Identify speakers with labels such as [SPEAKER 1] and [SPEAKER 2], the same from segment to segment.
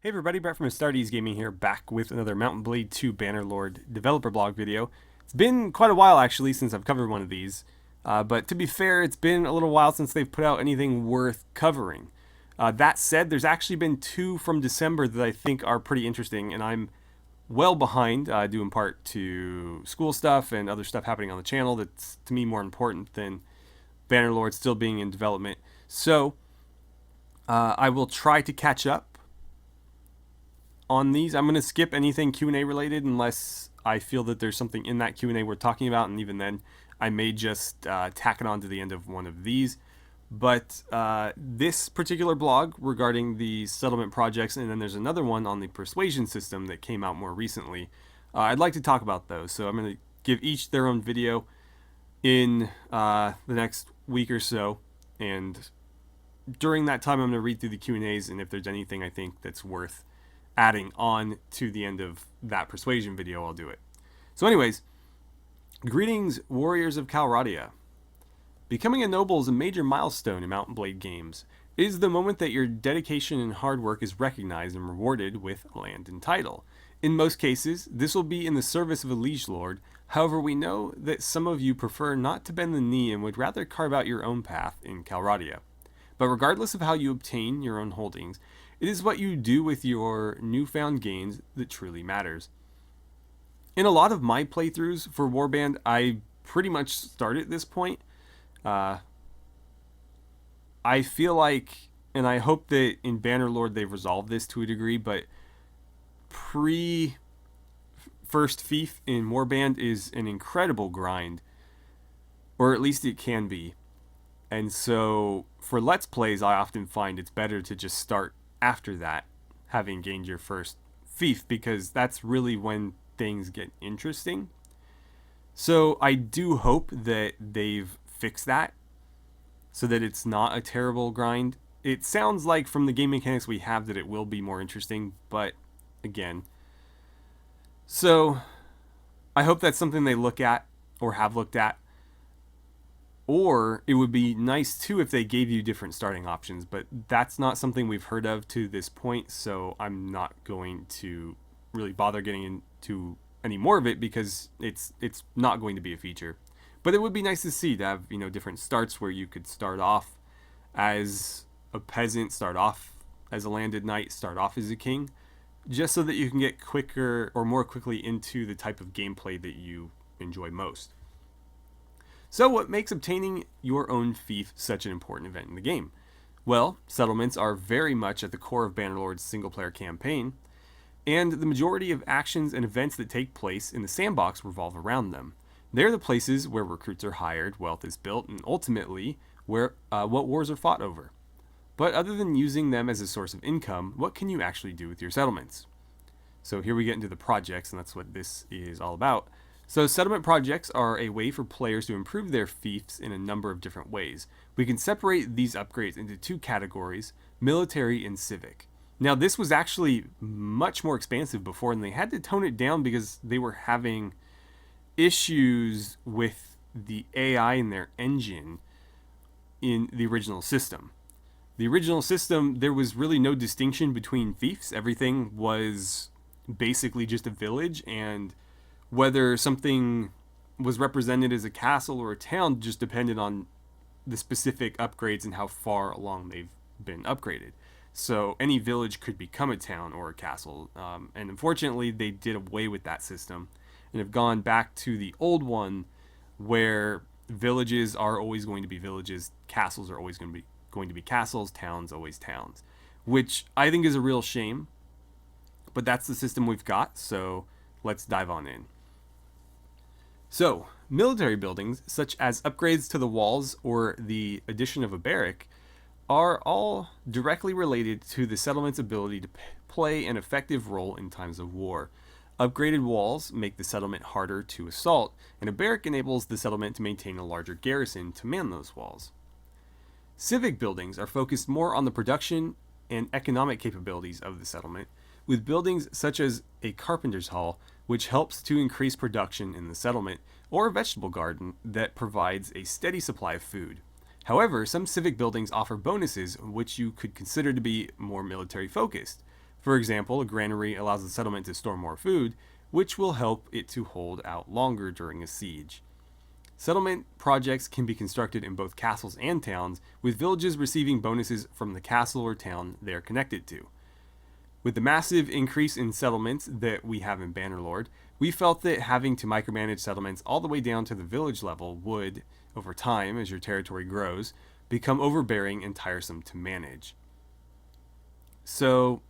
[SPEAKER 1] Hey everybody, Brett from AstartesGaming here, back with another Mountain Blade 2 Bannerlord developer blog video. It's been quite a while actually since I've covered one of these, but to be fair, it's been a little while since they've put out anything worth covering. That said, there's actually been two from December that I think are pretty interesting, and I'm well behind, due in part to school stuff and other stuff happening on the channel that's to me more important than Bannerlord still being in development. So, I will try to catch up on these. I'm going to skip anything Q&A related unless I feel that there's something in that Q&A we're talking about, and even then I may just tack it on to the end of one of these. But this particular blog regarding the settlement projects, and then there's another one on the persuasion system that came out more recently, I'd like to talk about those. So I'm going to give each their own video in the next week or so, and during that time I'm going to read through the Q&As, and if there's anything I think that's worth adding on to the end of that persuasion video, I'll do it. So anyways, greetings, warriors of Calradia. Becoming a noble is a major milestone in Mountain Blade games. It is the moment that your dedication and hard work is recognized and rewarded with land and title. In most cases, this will be in the service of a liege lord. However, we know that some of you prefer not to bend the knee and would rather carve out your own path in Calradia. But regardless of how you obtain your own holdings, it is what you do with your newfound gains that truly matters. In a lot of my playthroughs for Warband, I pretty much start at this point. I feel like, and I hope that in Bannerlord they've resolved this to a degree, but first fief in Warband is an incredible grind, or at least it can be. And so for Let's Plays, I often find it's better to just start after that, having gained your first fief, because that's really when things get interesting. So I do hope that they've fixed that so that it's not a terrible grind. It sounds like from the game mechanics we have that it will be more interesting, but again. So I hope that's something they look at or have looked at. Or it would be nice too if they gave you different starting options, but that's not something we've heard of to this point, so I'm not going to really bother getting into any more of it because it's not going to be a feature. But it would be nice to see, to have, different starts where you could start off as a peasant, start off as a landed knight, start off as a king, just so that you can get quicker or more quickly into the type of gameplay that you enjoy most. So what makes obtaining your own fief such an important event in the game? Well, settlements are very much at the core of Bannerlord's single-player campaign, and the majority of actions and events that take place in the sandbox revolve around them. They're the places where recruits are hired, wealth is built, and ultimately where what wars are fought over. But other than using them as a source of income, what can you actually do with your settlements? So here we get into the projects, and that's what this is all about. So settlement projects are a way for players to improve their fiefs in a number of different ways. We can separate these upgrades into two categories, military and civic. Now this was actually much more expansive before, and they had to tone it down because they were having issues with the AI in their engine in the original system. The original system, there was really no distinction between fiefs. Everything was basically just a village, and whether something was represented as a castle or a town just depended on the specific upgrades and how far along they've been upgraded. So any village could become a town or a castle. And unfortunately, they did away with that system and have gone back to the old one where villages are always going to be villages, castles are always going to be castles, towns always towns, which I think is a real shame. But that's the system we've got, so let's dive on in. So, military buildings, such as upgrades to the walls or the addition of a barrack, are all directly related to the settlement's ability to play an effective role in times of war. Upgraded walls make the settlement harder to assault, and a barrack enables the settlement to maintain a larger garrison to man those walls. Civic buildings are focused more on the production and economic capabilities of the settlement, with buildings such as a carpenter's hall, which helps to increase production in the settlement, or a vegetable garden that provides a steady supply of food. However, some civic buildings offer bonuses which you could consider to be more military focused. For example, a granary allows the settlement to store more food, which will help it to hold out longer during a siege. Settlement projects can be constructed in both castles and towns, with villages receiving bonuses from the castle or town they are connected to. With the massive increase in settlements that we have in Bannerlord, we felt that having to micromanage settlements all the way down to the village level would, over time, as your territory grows, become overbearing and tiresome to manage. So,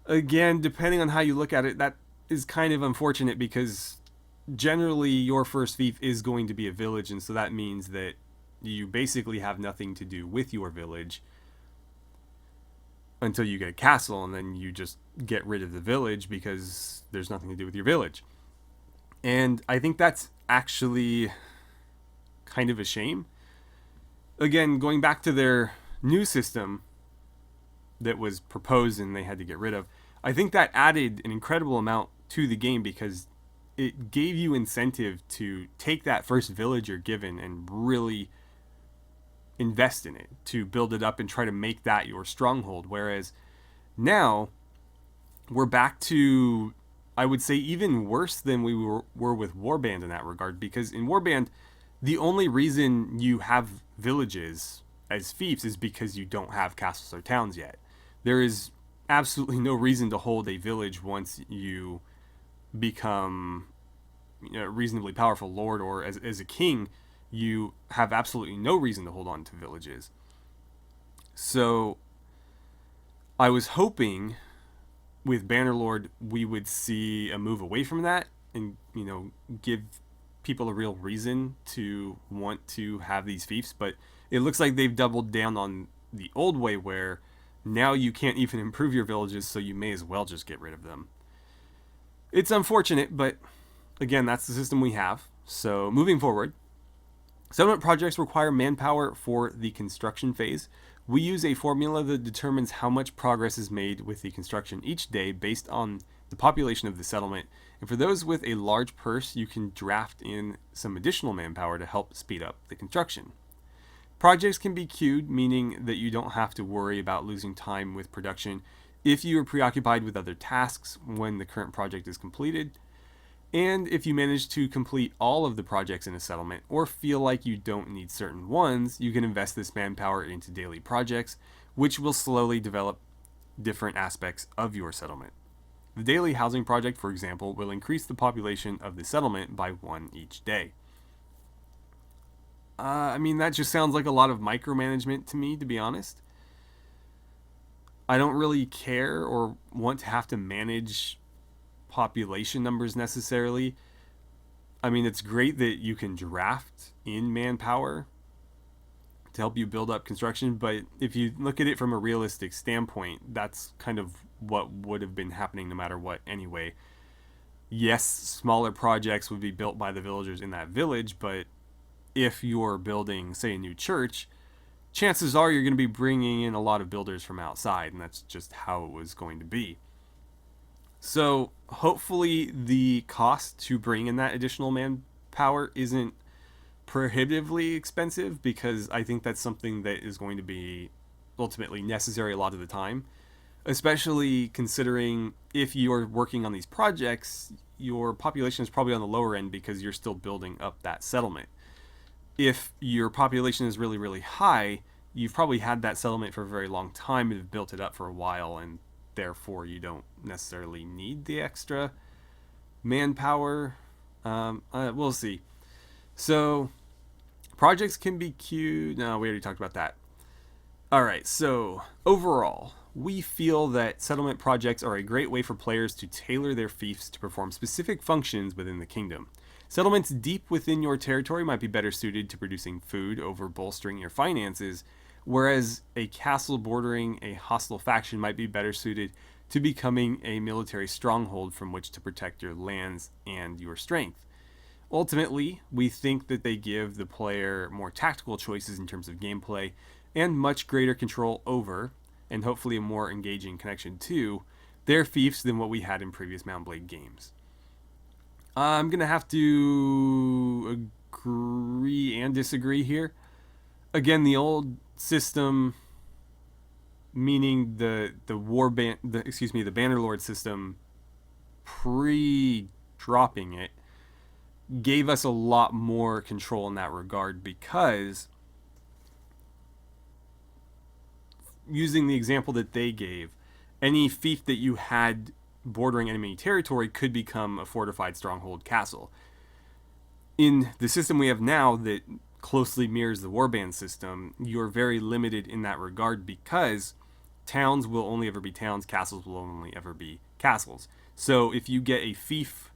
[SPEAKER 1] again, depending on how you look at it, that is kind of unfortunate because generally your first fief is going to be a village, and so that means that you basically have nothing to do with your village until you get a castle, and then you just get rid of the village because there's nothing to do with your village. And I think that's actually kind of a shame. Again, going back to their new system that was proposed and they had to get rid of, I think that added an incredible amount to the game because it gave you incentive to take that first village you're given and really invest in it, to build it up and try to make that your stronghold. Whereas now we're back to, I would say, even worse than we were with Warband in that regard, because in Warband, the only reason you have villages as fiefs is because you don't have castles or towns yet. There is absolutely no reason to hold a village once you become a reasonably powerful lord, or as a king, you have absolutely no reason to hold on to villages. So I was hoping with Bannerlord we would see a move away from that and, give people a real reason to want to have these fiefs, but it looks like they've doubled down on the old way where now you can't even improve your villages, so you may as well just get rid of them. It's unfortunate, but again, that's the system we have. So moving forward, settlement projects require manpower for the construction phase. We use a formula that determines how much progress is made with the construction each day based on the population of the settlement. And for those with a large purse, you can draft in some additional manpower to help speed up the construction. Projects can be queued, meaning that you don't have to worry about losing time with production if you are preoccupied with other tasks when the current project is completed. And if you manage to complete all of the projects in a settlement or feel like you don't need certain ones, you can invest this manpower into daily projects, which will slowly develop different aspects of your settlement. The daily housing project, for example, will increase the population of the settlement by 1 each day. That just sounds like a lot of micromanagement to me, to be honest. I don't really care or want to have to manage population numbers necessarily. It's great that you can draft in manpower to help you build up construction, but if you look at it from a realistic standpoint, that's kind of what would have been happening no matter what anyway. Yes, smaller projects would be built by the villagers in that village, but if you're building, say, a new church, chances are you're going to be bringing in a lot of builders from outside, and that's just how it was going to be. So hopefully the cost to bring in that additional manpower isn't prohibitively expensive, because I think that's something that is going to be ultimately necessary a lot of the time, especially considering if you're working on these projects, your population is probably on the lower end because you're still building up that settlement. If your population is really, really high, you've probably had that settlement for a very long time and have built it up for a while, and therefore you don't necessarily need the extra manpower. We'll see. So projects can be queued. No, we already talked about that. Alright, so overall, we feel that settlement projects are a great way for players to tailor their fiefs to perform specific functions within the kingdom. Settlements deep within your territory might be better suited to producing food over bolstering your finances, whereas a castle bordering a hostile faction might be better suited to becoming a military stronghold from which to protect your lands and your strength. Ultimately, we think that they give the player more tactical choices in terms of gameplay and much greater control over, and hopefully a more engaging connection to, their fiefs than what we had in previous Mount Blade games. I'm going to have to agree and disagree here. Again, the old system meaning the warband, the Bannerlord system pre-dropping it gave us a lot more control in that regard, because using the example that they gave, any fief that you had bordering enemy territory could become a fortified stronghold castle. In the system we have now that closely mirrors the warband system, you're very limited in that regard, because towns will only ever be towns, castles will only ever be castles. So if you get a fief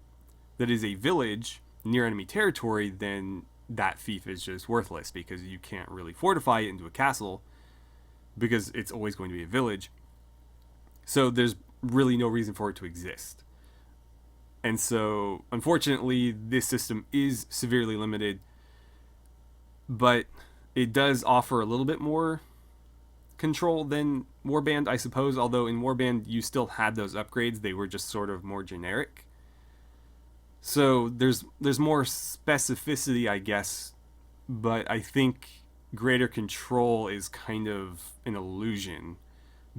[SPEAKER 1] that is a village near enemy territory, then that fief is just worthless, because you can't really fortify it into a castle, because it's always going to be a village. So there's really no reason for it to exist. And so, unfortunately, this system is severely limited, but it does offer a little bit more control than Warband, I suppose, although in Warband you still had those upgrades. They were just sort of more generic. So there's more specificity, I guess, but I think greater control is kind of an illusion,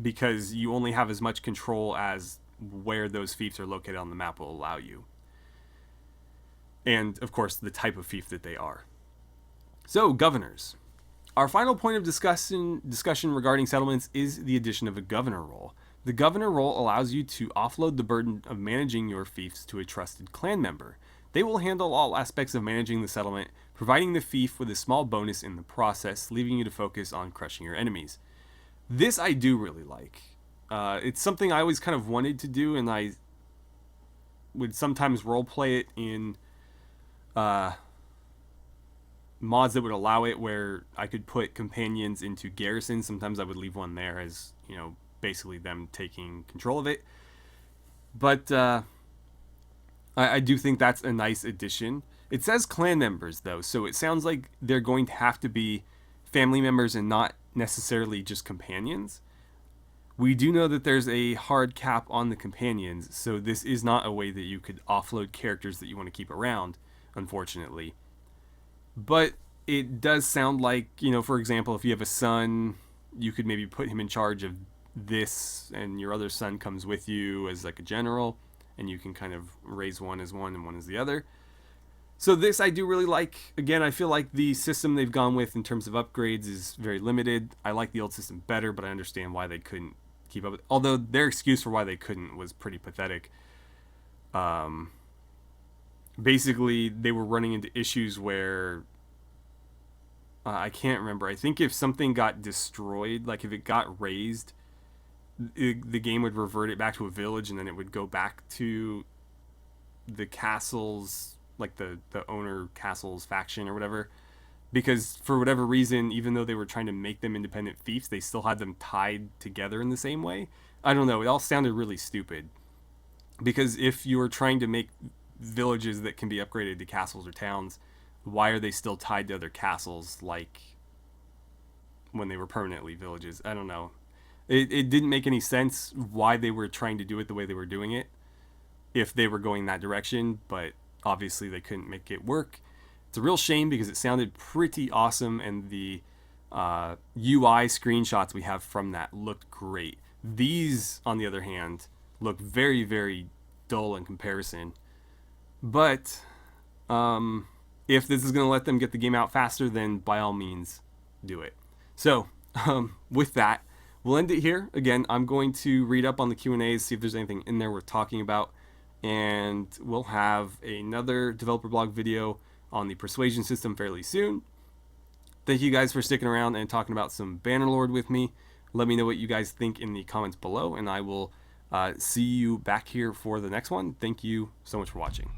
[SPEAKER 1] because you only have as much control as where those fiefs are located on the map will allow you. And, of course, the type of fief that they are. So, governors. Our final point of discussion regarding settlements is the addition of a governor role. The governor role allows you to offload the burden of managing your fiefs to a trusted clan member. They will handle all aspects of managing the settlement, providing the fief with a small bonus in the process, leaving you to focus on crushing your enemies. This I do really like. It's something I always kind of wanted to do, and I would sometimes roleplay it in mods that would allow it, where I could put companions into garrisons. Sometimes I would leave one there as, basically them taking control of it. But I do think that's a nice addition. It says clan members, though, so it sounds like they're going to have to be family members and not necessarily just companions. We do know that there's a hard cap on the companions, so this is not a way that you could offload characters that you want to keep around, unfortunately. But it does sound like, for example, if you have a son, you could maybe put him in charge of this, and your other son comes with you as like a general, and you can kind of raise one as one and one as the other. So this I do really like. Again, I feel like the system they've gone with in terms of upgrades is very limited. I like the old system better, but I understand why they couldn't keep up with it. Although their excuse for why they couldn't was pretty pathetic. Basically, they were running into issues where I can't remember. I think if something got destroyed, like if it got razed, the game would revert it back to a village, and then it would go back to the castle's, like the owner castle's faction or whatever. Because for whatever reason, even though they were trying to make them independent fiefs, they still had them tied together in the same way. I don't know. It all sounded really stupid. Because if you were trying to make villages that can be upgraded to castles or towns, why are they still tied to other castles, like when they were permanently villages? I don't know. It didn't make any sense why they were trying to do it the way they were doing it, if they were going that direction, but obviously they couldn't make it work. It's a real shame, because it sounded pretty awesome, and the UI screenshots we have from that looked great. These, on the other hand, look very, very dull in comparison. But if this is going to let them get the game out faster, then by all means, do it. So, with that, we'll end it here. Again, I'm going to read up on the Q&As, see if there's anything in there worth talking about, and we'll have another developer blog video on the persuasion system fairly soon. Thank you guys for sticking around and talking about some Bannerlord with me. Let me know what you guys think in the comments below, and I will see you back here for the next one. Thank you so much for watching.